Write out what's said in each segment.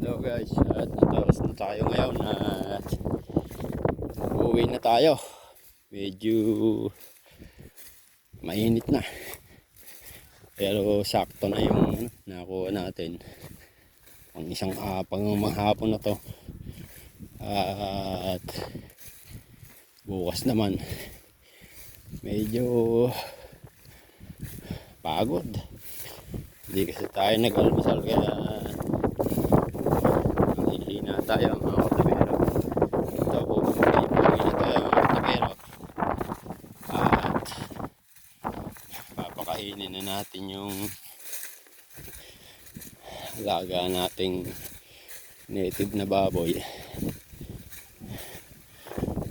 Hello guys, at natapos na tayo ngayon at uuwi na tayo. Medyo mainit na. Pero sakto na yung nakuha natin. Pang manghapon na to. At bukas naman medyo pagod. Hindi kasi tayo nag-almusal kaya hihina tayo mga katabero. Ito po, hihina tayo mga katabero. At papakainin na natin yung alaga nating native na baboy.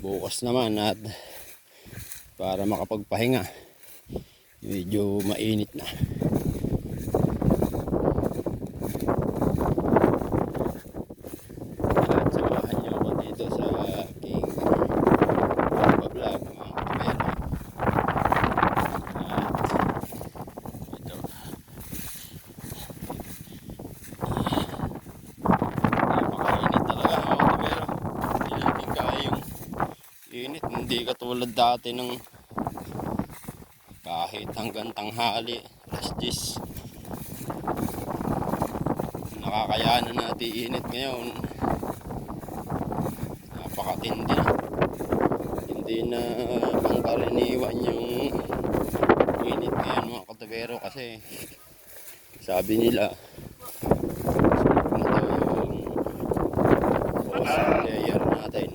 Bukas naman at para makapagpahinga, medyo mainit na. Init, hindi katulad dati ng kahit hanggang tanghali, alas 10. Nakakayanan natin init ngayon. Napakatindi na. Hindi na pangkaraniwan yung init ngayon mga katabero kasi sabi nila na daw yung ozone layer natin.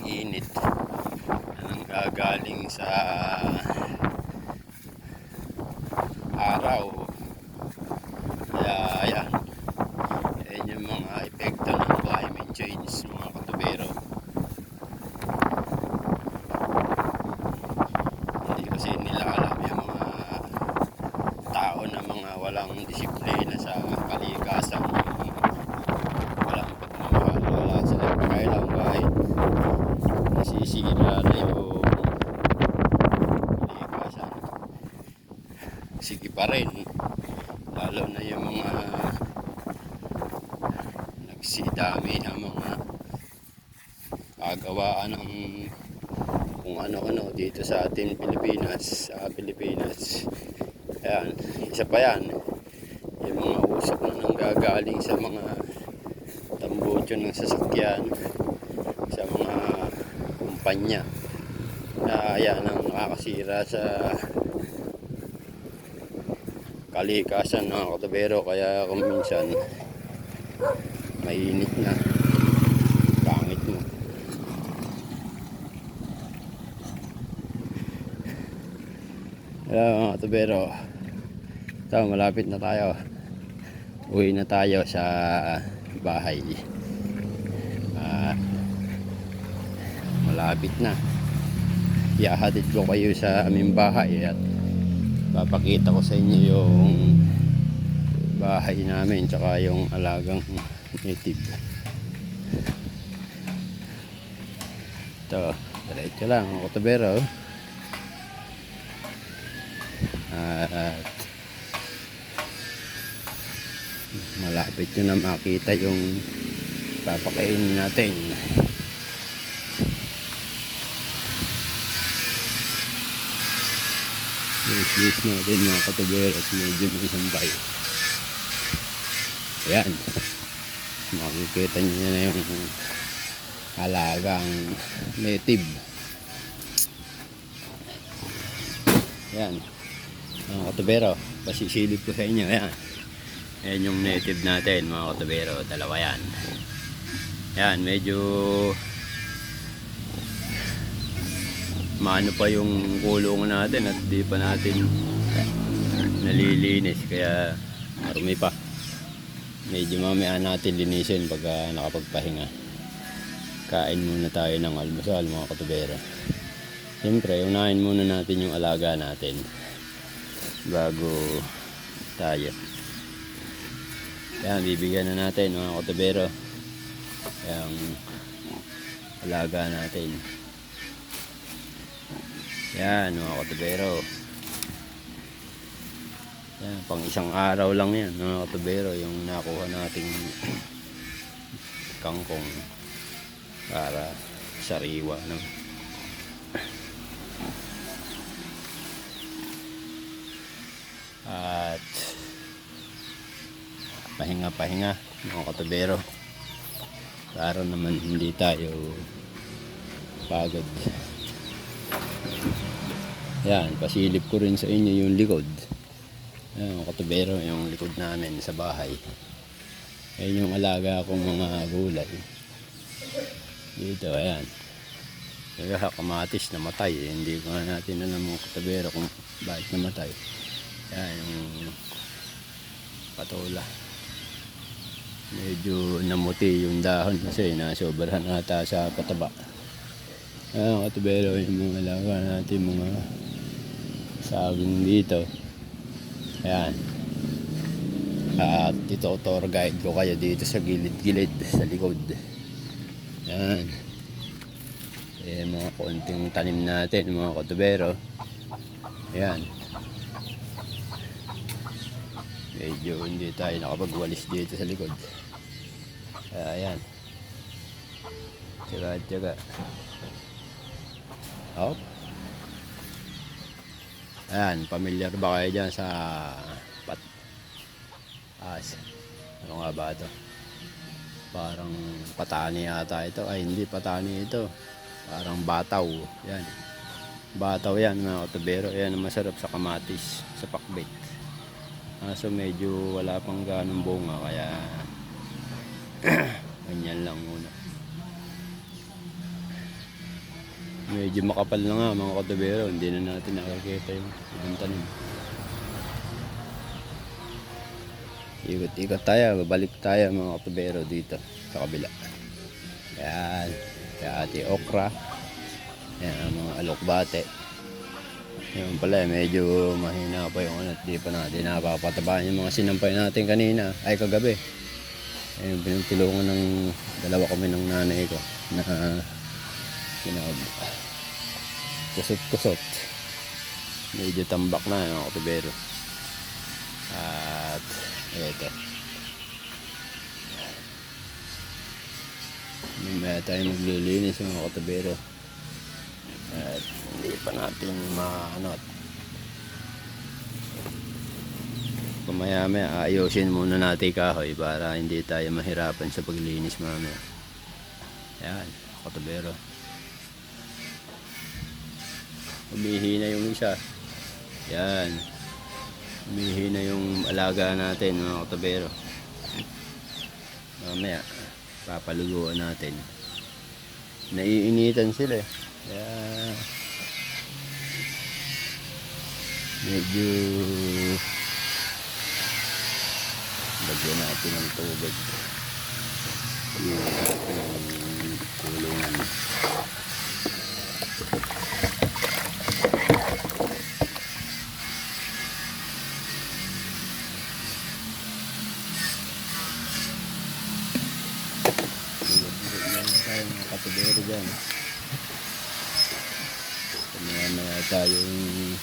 Init ang gagaling sa araw. Kaya ayan, yung mga epekto ng climate change mga katubero. Hindi kasi nila alam yung mga tao na mga walang disiplina sa kalikasan, walang pagmamahal, wala silang pakailang kahit nasisira na yung kalikasan. Sige pa rin, lalo na yung mga nagsidami ang mga kagawaan ng kung ano-ano dito sa ating Pilipinas, ayan, isa pa yan yung mga usok na nanggagaling sa mga tambutso ng sasakyan, sa mga kumpanya na ayan ang nakakasira sa kalikasan ng katabero. Kaya kung minsan mainit na, pangit mo. Hello mga katabero, ito malapit na tayo, uwi na tayo sa bahay. Malapit na, ihahatid ko kayo sa aming bahay at papakita ko sa inyo yung bahay namin tsaka yung alagang native. Ito, diretso lang mga katabero. At malapit nyo na makita yung papakainin natin. Yes natin mga katabero at medyo may isang bayo. Ayan, makikita nyo na yung alagang native. Ayan mga katabero, pasisilip ko sa inyo. Ayan, ayan yung native natin mga katabero, dalawa yan. Ayan, medyo maano pa yung kulungan natin at di pa natin nalilinis kaya marumi pa. Medyo mamaya natin linisin pagka nakapagpahinga. Kain muna tayo ng almusal mga katubero. Siyempre unahin muna natin yung alaga natin bago tayo. Yan, bibigyan na natin mga katubero Yung alaga natin. Yan mga katubero. Yan, pang isang araw lang yan mga katubero, yung nakuha nating kangkong para sariwa, no? At pahinga-pahinga mga katubero para naman hindi tayo pagod. Yan, pasilip ko rin sa inyo yung likod. Yan mga katubero, yung likod namin sa bahay. Ayan yung alaga kong mga gulay dito. Ayan, kaya kamatis namatay, hindi ko nga natin alam mga katubero kung bakit namatay. Yan yung patola, medyo namuti yung dahon kasi nasobrahan ata sa pataba. Ayan katubero, yung mga alaga natin, mga saging dito. Ayan, at ito tour guide ko kayo dito sa gilid-gilid sa likod. Ayan, mga konting tanim natin mga katubero. Ayan, medyo hindi tayo nakapagwalis dito sa likod. Ayan, tsaga-tsaga. Hop. Ayan, familiar ba kayo dyan sa ano nga ba ito? Parang patani yata ito. Ay, hindi patani ito. Parang bataw. Yan, bataw yan mga katubero. Yan ang masarap sa kamatis, sa pakbet. So medyo wala pang ganong bunga, kaya ganyan lang muna. Medyo makapal na nga mga katubero, hindi na natin nakakita yung ibang tanim. Ikot-ikot tayo, babalik tayo mga katubero dito sa kabila. Yan, kaya ati okra. Yan, mga alokbate. Yan pala, medyo mahina pa yung ano, di pa natin napapatabaan yung mga sinampay natin kanina, ay kagabi. Ayun, pinutulungan ng dalawa kami ng nanay ko na kusot-kusot. Medyo tambak na yung katubero. At eto, mamaya tayo maglilinis yung mga katubero. At hindi pa natin maanot. Pamaya-maya ayusin muna natin kahoy para hindi tayo mahirapan sa paglinis mamaya. Ayan, katubero. Umihi na yung isa. Yan, umihi na yung alaga natin mga katubero. Mamaya papaluguan natin. Naiinitan sila eh. Kaya medyo lagyan natin ng tubig yung kulungan. Mga katubero dyan, kumaya tayong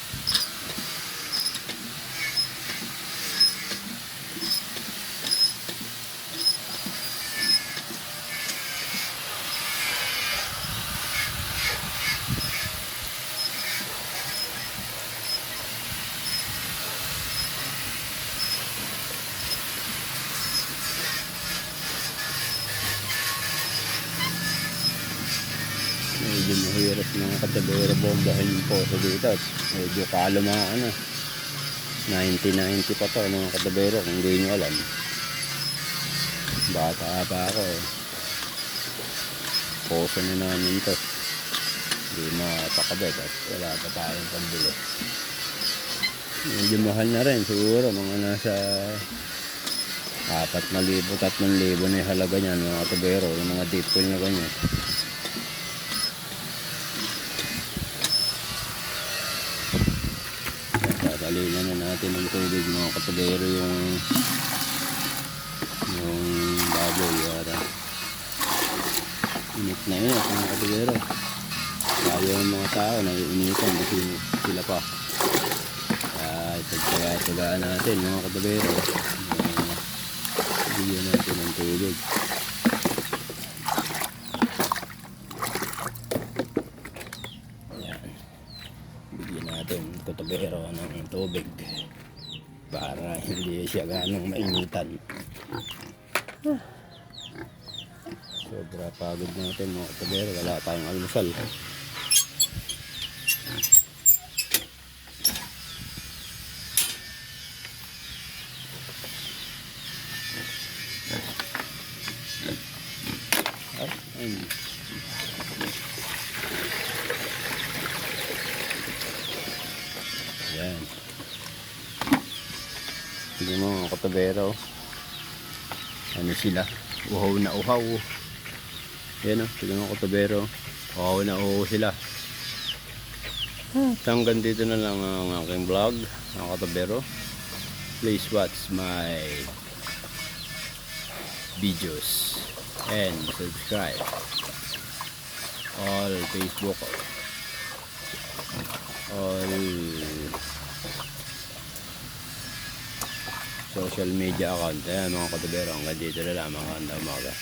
medyo mahirap mga katubero bombahin yung poso dito. Medyo kalumaan na 90-90 pa to mga katubero, kung hindi nyo alam. Bata pa ako eh. Poso na namin to, hindi mapakabit at wala pa tayong pambili. Medyo mahal na rin siguro, mga nasa 4,000-3,000 na yung halaga niyan mga katubero, yung mga deep pool na ganyan. Dalinan na natin ng tubig mga katubero yung baboy para Init na init mga katubero. Lalo yung mga tao na iinitan kasi sila pa. Kaya ipagtsagaan natin mga katubero. Bigyan natin ng tubig. Ayan. Bigyan natin katubero ng tubig para hindi siya ganong mainitan. Sobra pagod natin mga katubero. Wala tayong almusal. Ayun. Ayan. Tingnan mo mga katubero. Ano sila? Uhaw na uhaw. Ayan o. Tingnan mo katubero. Uhaw na uhaw sila. Hanggang dito na lang ang aking vlog mga katubero. Please watch my videos and subscribe all Facebook, all social media account. Ayan mga katubero, hanggang dito na lang mga umaga.